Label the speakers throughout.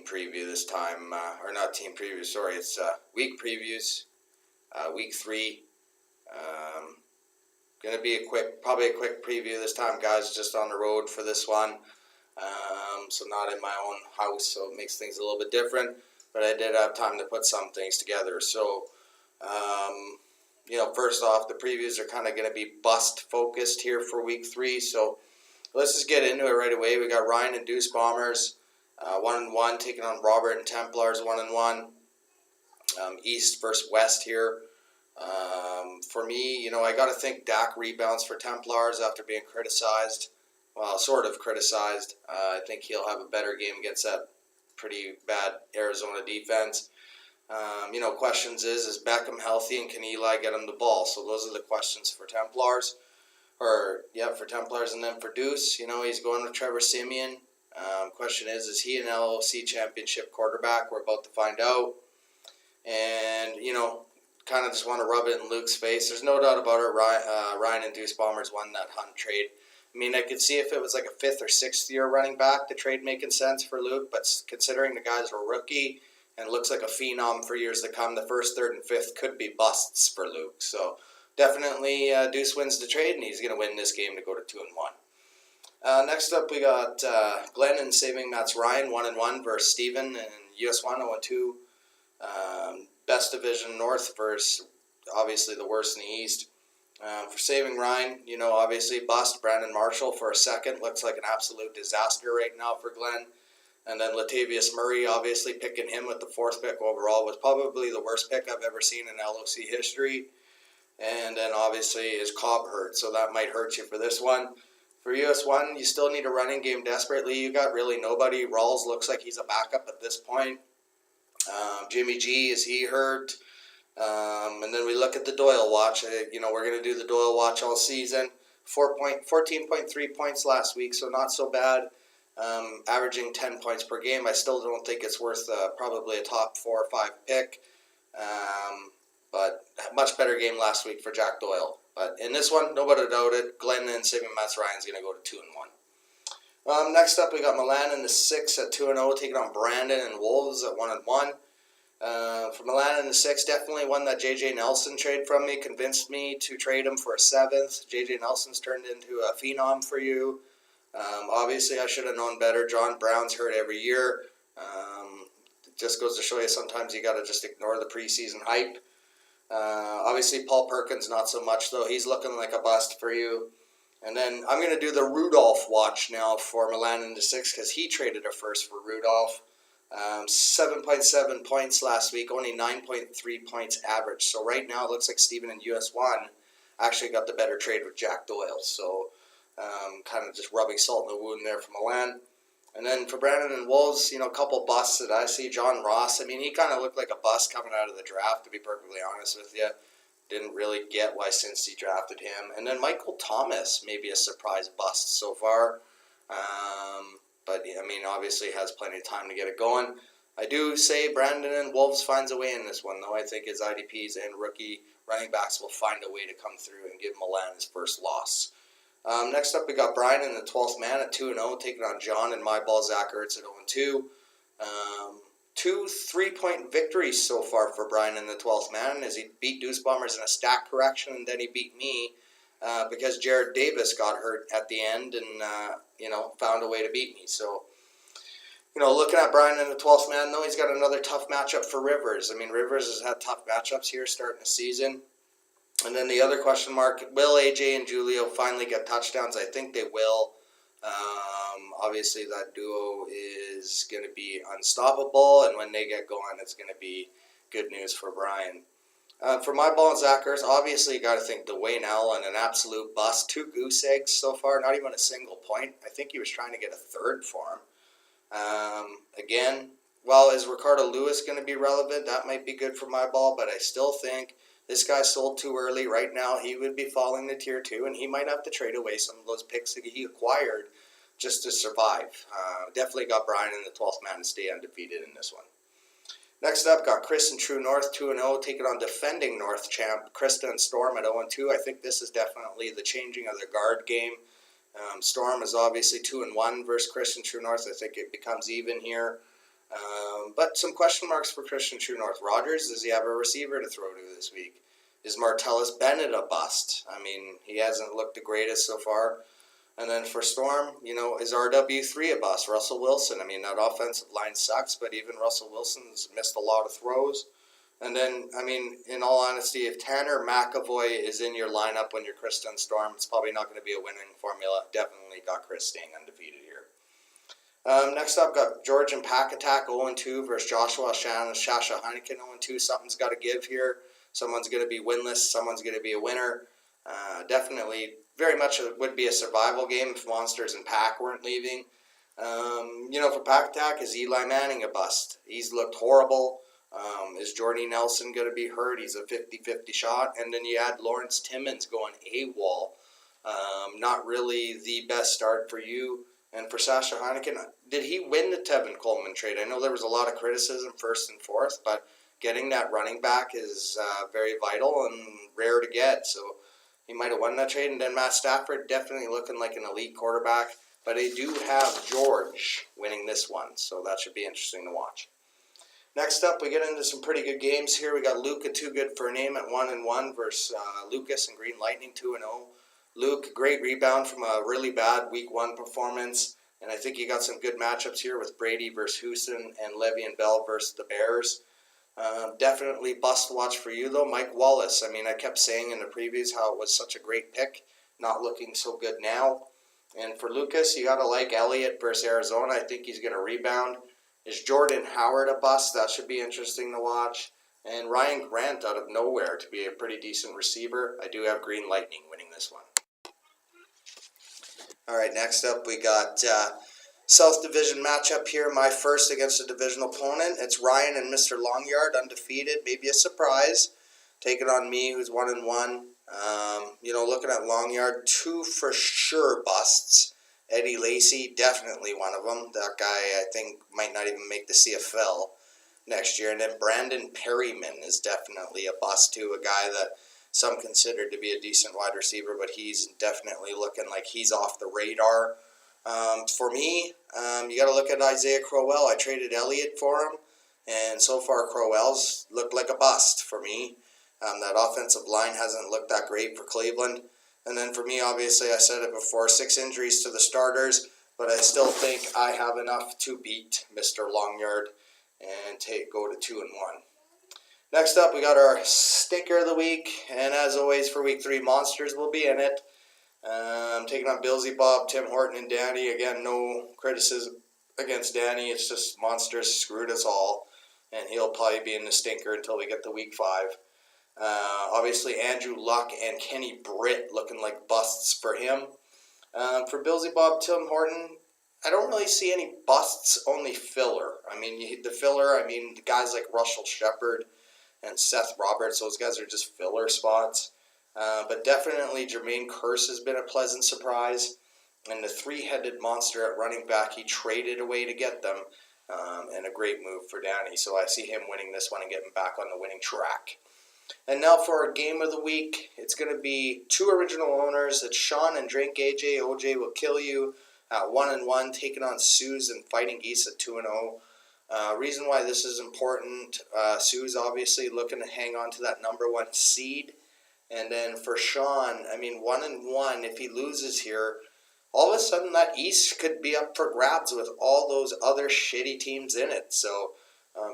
Speaker 1: preview this time, or not team preview, sorry, it's week previews, week 3. Gonna be probably a quick preview this time, guys, just on the road for this one. So not in my own house, so it makes things a little bit different, but I did have time to put some things together. So, first off, the previews are kind of going to be bust focused here for week 3, so let's just get into it right away. We got Ryan and Deuce Bombers, 1-1, taking on Robert and Templars, 1-1. East versus West here. For me, I got to think Dak rebounds for Templars after being criticized. Well, sort of criticized. I think he'll have a better game against that pretty bad Arizona defense. Questions is Beckham healthy and can Eli get him the ball? So those are the questions for Templars. For Templars. And then for Deuce, he's going with Trevor Siemian. Question is he an LOC championship quarterback? We're about to find out. And, kind of just want to rub it in Luke's face. There's no doubt about it. Ryan and Deuce Bombers won that Hunt trade. I mean, I could see if it was like a 5th or 6th year running back, the trade making sense for Luke. But considering the guy's a rookie and looks like a phenom for years to come, the 1st, 3rd, and 5th could be busts for Luke. So definitely Deuce wins the trade, and he's going to win this game to go to 2-1. Next up, we got Glenn and Saving Matt's Ryan, 1-1 versus Steven and US1, 0-2. Best division North versus obviously the worst in the East. For Saving Ryan, obviously bust Brandon Marshall for a second. Looks like an absolute disaster right now for Glenn. And then Latavius Murray, obviously picking him with the 4th pick overall was probably the worst pick I've ever seen in LOC history. And then obviously his Cobb hurt, so that might hurt you for this one. For US1, you still need a running game desperately. You got really nobody. Rawls looks like he's a backup at this point. Jimmy G, is he hurt? And then we look at the Doyle watch. We're going to do the Doyle watch all season. 14.3 points last week, so not so bad. Averaging 10 points per game. I still don't think it's worth probably a top 4 or 5 pick. But much better game last week for Jack Doyle. But in this one, nobody doubt it. Glenn and Saving Matt's Ryan's going to go to 2-1. Next up, we got Milan in the 6 at 2-0, taking on Brandon and Wolves at 1-1. For Milan in the 6, definitely one that J.J. Nelson trade from me. Convinced me to trade him for a 7th. J.J. Nelson's turned into a phenom for you. Obviously, I should have known better. John Brown's hurt every year. It just goes to show you sometimes you got to just ignore the preseason hype. Obviously, Paul Perkins, not so much, though. He's looking like a bust for you. And then I'm going to do the Rudolph watch now for Milan in the 6 because he traded a 1st for Rudolph. 7.7 points last week, only 9.3 points average. So right now it looks like Steven and US1 actually got the better trade with Jack Doyle. So kind of just rubbing salt in the wound there for Milan. And then for Brandon and Wolves, a couple busts that I see. John Ross, he kind of looked like a bust coming out of the draft, to be perfectly honest with you. Didn't really get why Cincy drafted him. And then Michael Thomas, maybe a surprise bust so far. But, obviously has plenty of time to get it going. I do say Brandon and Wolves finds a way in this one, though. I think his IDPs and rookie running backs will find a way to come through and give Milan his first loss. Next up, we got Brian in the 12th man at 2-0, taking on John and my ball Zach Ertz at 0-2. 2 3-point victories so far for Brian in the 12th man as he beat Deuce Bombers in a stack correction, and then he beat me because Jared Davis got hurt at the end and, found a way to beat me. So, looking at Brian in the 12th man, though, he's got another tough matchup for Rivers. Rivers has had tough matchups here starting the season. And then the other question mark, will AJ and Julio finally get touchdowns? I think they will. Obviously, that duo is going to be unstoppable, and when they get going, it's going to be good news for Brian. For my ball and Zach Ertz, obviously, you got to think Dwayne Allen, an absolute bust. 2 goose eggs so far, not even a single point. I think he was trying to get a 3rd for him. Again, is Ricardo Lewis going to be relevant? That might be good for my ball, but I still think this guy sold too early. Right now, he would be falling to tier 2, and he might have to trade away some of those picks that he acquired just to survive. Definitely got Brian in the 12th man to stay undefeated in this one. Next up, got Chris and True North 2-0, taking on defending North champ Krista and Storm at 0-2. I think this is definitely the changing of the guard game. Storm is obviously 2-1 versus Chris and True North. I think it becomes even here. But some question marks for Christian True North. Rogers, does he have a receiver to throw to this week? Is Martellus Bennett a bust? I mean, he hasn't looked the greatest so far. And then for Storm, is RW3 a bust? Russell Wilson, I mean, that offensive line sucks, but even Russell Wilson's missed a lot of throws. And then, I mean, in all honesty, if Tanner McAvoy is in your lineup when you're Kristen Storm, it's probably not going to be a winning formula. Definitely got Chris staying undefeated here. Next up, got George and Pack Attack 0-2 versus Joshua Shasha Heineken 0-2. Something's got to give here. Someone's going to be winless. Someone's going to be a winner. Definitely, very much would be a survival game if Monsters and Pack weren't leaving. For Pack Attack, is Eli Manning a bust? He's looked horrible. Is Jordy Nelson going to be hurt? He's a 50-50 shot. And then you add Lawrence Timmons going AWOL. Not really the best start for you. And for Sasha Heineken, did he win the Tevin Coleman trade? I know there was a lot of criticism first and fourth, but getting that running back is very vital and rare to get. So he might have won that trade. And then Matt Stafford definitely looking like an elite quarterback. But they do have George winning this one, so that should be interesting to watch. Next up, we get into some pretty good games here. We got Luke at Too Good for a Name at 1-1 versus Lucas and Green Lightning 2-0. Luke, great rebound from a really bad Week 1 performance. And I think you got some good matchups here with Brady versus Houston and Levy and Bell versus the Bears. Definitely bust watch for you, though. Mike Wallace, I mean, I kept saying in the previews how it was such a great pick. Not looking so good now. And for Lucas, you got to like Elliott versus Arizona. I think he's going to rebound. Is Jordan Howard a bust? That should be interesting to watch. And Ryan Grant out of nowhere to be a pretty decent receiver. I do have Green Lightning winning this one. All right, next up we got South Division matchup here. My first against a divisional opponent. It's Ryan and Mr. Longyard, undefeated. Maybe a surprise. Taking on me, who's 1-1. Looking at Longyard, 2 for sure busts. Eddie Lacy, definitely one of them. That guy, I think, might not even make the CFL next year. And then Brandon Perryman is definitely a bust, too. A guy that some considered to be a decent wide receiver, but he's definitely looking like he's off the radar. For me, you got to look at Isaiah Crowell. I traded Elliott for him, and so far Crowell's looked like a bust for me. That offensive line hasn't looked that great for Cleveland. And then for me, obviously, I said it before, 6 injuries to the starters, but I still think I have enough to beat Mr. Longyard and go to 2-1. Next up, we got our stinker of the week, and as always for Week 3, Monsters will be in it. Taking on Billsy Bob, Tim Horton, and Danny. Again, no criticism against Danny. It's just Monsters screwed us all, and he'll probably be in the stinker until we get to Week 5. Obviously, Andrew Luck and Kenny Britt looking like busts for him. For Billsy Bob, Tim Horton, I don't really see any busts, only filler. I mean, the guys like Russell Shepard and Seth Roberts, those guys are just filler spots. But definitely Jermaine Kearse has been a pleasant surprise. And the 3-headed monster at running back, he traded away to get them. And a great move for Danny. So I see him winning this one and getting back on the winning track. And now for our game of the week, it's going to be 2 original owners. It's Sean and Drink AJ. OJ will kill you at 1-1, taking on Suze and Fighting Geese at 2-0. Reason why this is important, Suze obviously looking to hang on to that number 1 seed. And then for Sean, 1-1, if he loses here, all of a sudden that East could be up for grabs with all those other shitty teams in it. So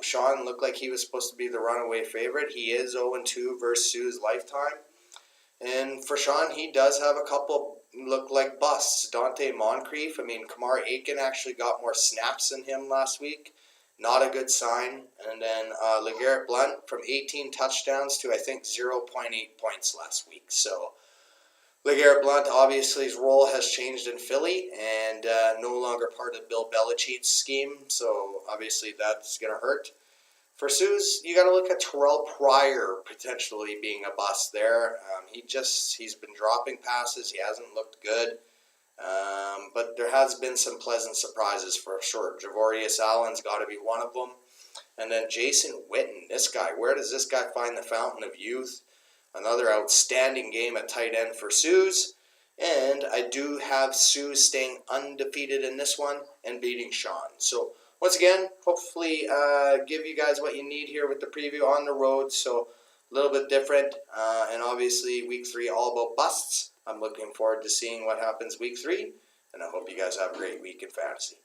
Speaker 1: Sean looked like he was supposed to be the runaway favorite. He is 0-2 versus Sue's lifetime. And for Sean, he does have a couple look like busts. Dante Moncrief, Kamar Aiken actually got more snaps than him last week. Not a good sign. And then LeGarrette Blount from 18 touchdowns to, I think, 0.8 points last week. So LeGarrette Blount, obviously, his role has changed in Philly and no longer part of Bill Belichick's scheme. So, obviously, that's going to hurt. For Suze, you got to look at Terrell Pryor potentially being a bust there. He's been dropping passes. He hasn't looked good. But there has been some pleasant surprises for sure. Javorius Allen's got to be one of them. And then Jason Witten, this guy. Where does this guy find the fountain of youth? Another outstanding game at tight end for Suze. And I do have Suze staying undefeated in this one and beating Sean. So once again, hopefully give you guys what you need here with the preview on the road. So a little bit different, and obviously week 3 all about busts. I'm looking forward to seeing what happens week 3, and I hope you guys have a great week in fantasy.